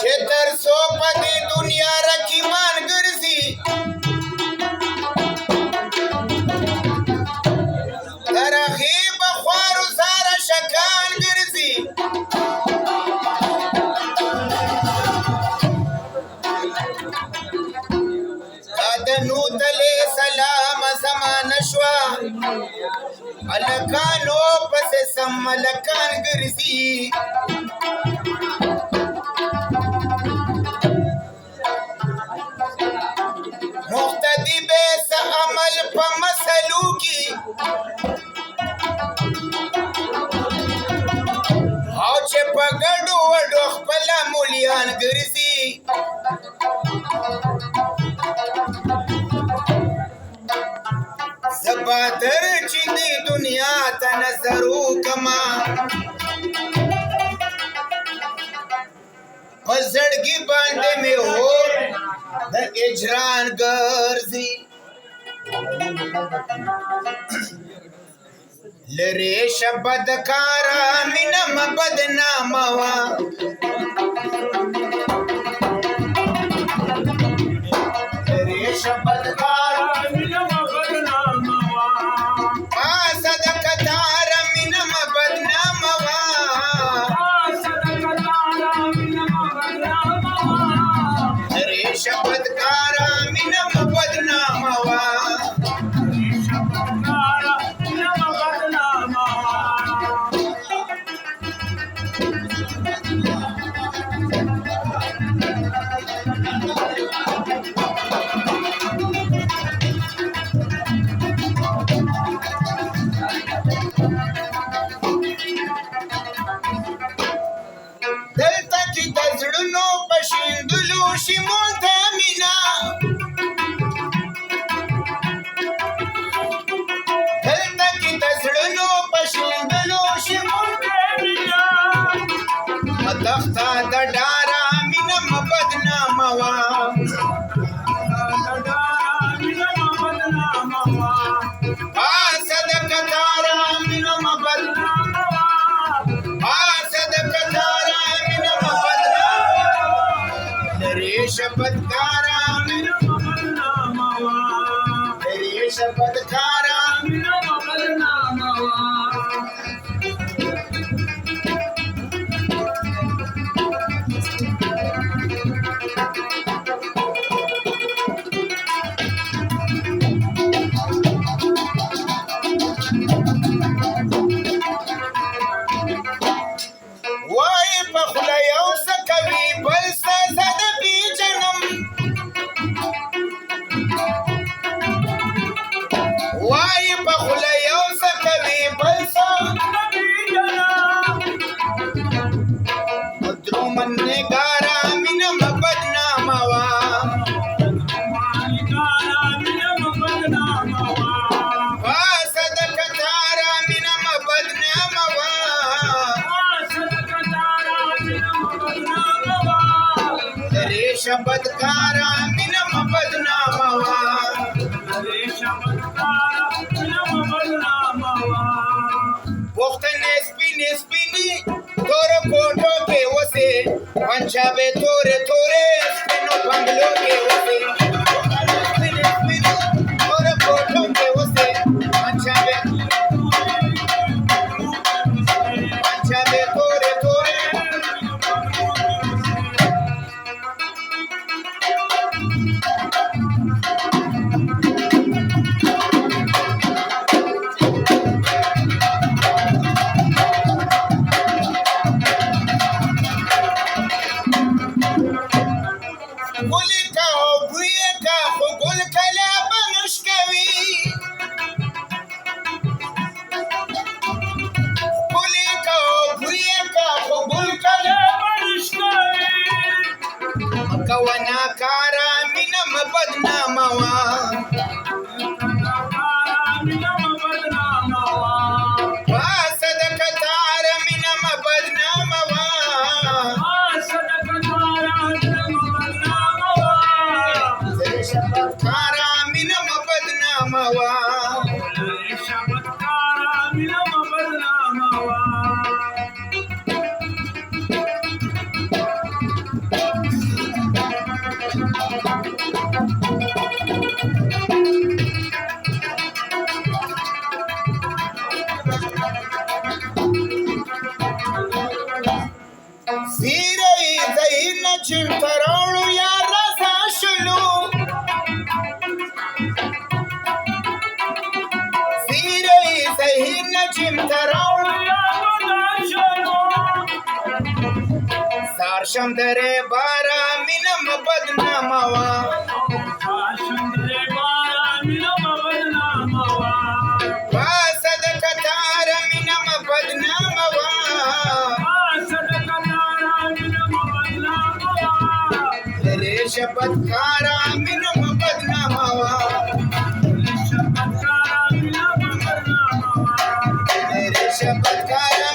छेतर सोपदी दुनिया रखी मान गुरसी तरखी बख्वारू सारा शकान गुरसी दादनू तले सलाम जमान शवा अलकानो पस समलकान गुरसी मुक्तदी बेस अमल प मसलू की او چې په ګډو وډو خپل مولیان ګرځي زبادر چې دی دنیا ته نظر وکما په زړګي باندې مې اور د اجران ګرځي لری شبد کارا منم بدناموا لری شبد کارا منم بدناموا صدق تارا منم بدناموا صدق تارا منم بدناموا لری شبد کارا منم بدناموا دلته چې د زړونو په شیندلو شي ملتمنا دلته چې د زړونو په شیندلو شي ملتمنا دښته د ډاره مینه مه بدناموه صدق تاره مینه مه بدناموه صدق تاره شبد کارا منم بدناموا لری شبد کارا منم بدناموا وای په خله یو څه کوي بل څه زده وای په خله یو څه کوي بل څه درومن نګاره مینم بدناموا صدق تاره مینم بدناموا لری شبد کاره مینم بدناموا وختن سپینی سپینی تور کوټو کې وسه پنجابه تورې تورې سپینو بنگلو کې وسه سپینی سپینی تور کوټو کې وسه پنجابه تورې تورې کوانا کارا منم بدناموا صدق تارا منم بدناموا شبد کارا منم بدناموا सहीन चिमतराव सारशंदरे बारा मिनम बदनामावा वासद कतार मिनम बदनामावा रेश बदकारा मिनम बदनामावा रेश बदकारा